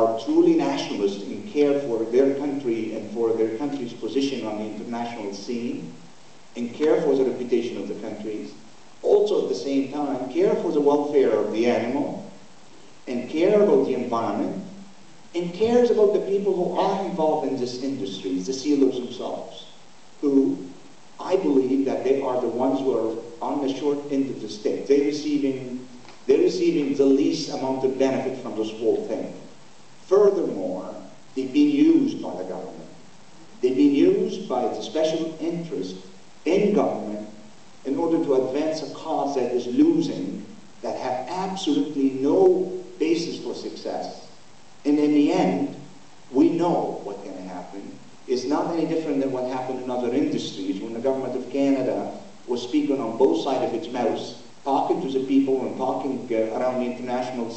are truly nationalists and care for their country and for their country's position on the international scene, and care for the reputation of the countries, also at the same time care for the welfare of the animal, and care about the environment, and cares about the people who are involved in this industry, the sealers themselves, who I believe that they are the ones who are on the short end of the stick. They're receiving the least amount of benefit from this whole thing. Furthermore, they've been used by the government. They've been used by the special interest in government in order to advance a cause that is losing, that have absolutely no basis for success. And in the end, we know what's going to happen. It's not any different than what happened in other industries when the government of Canada was speaking on both sides of its mouth, talking to the people and talking around the international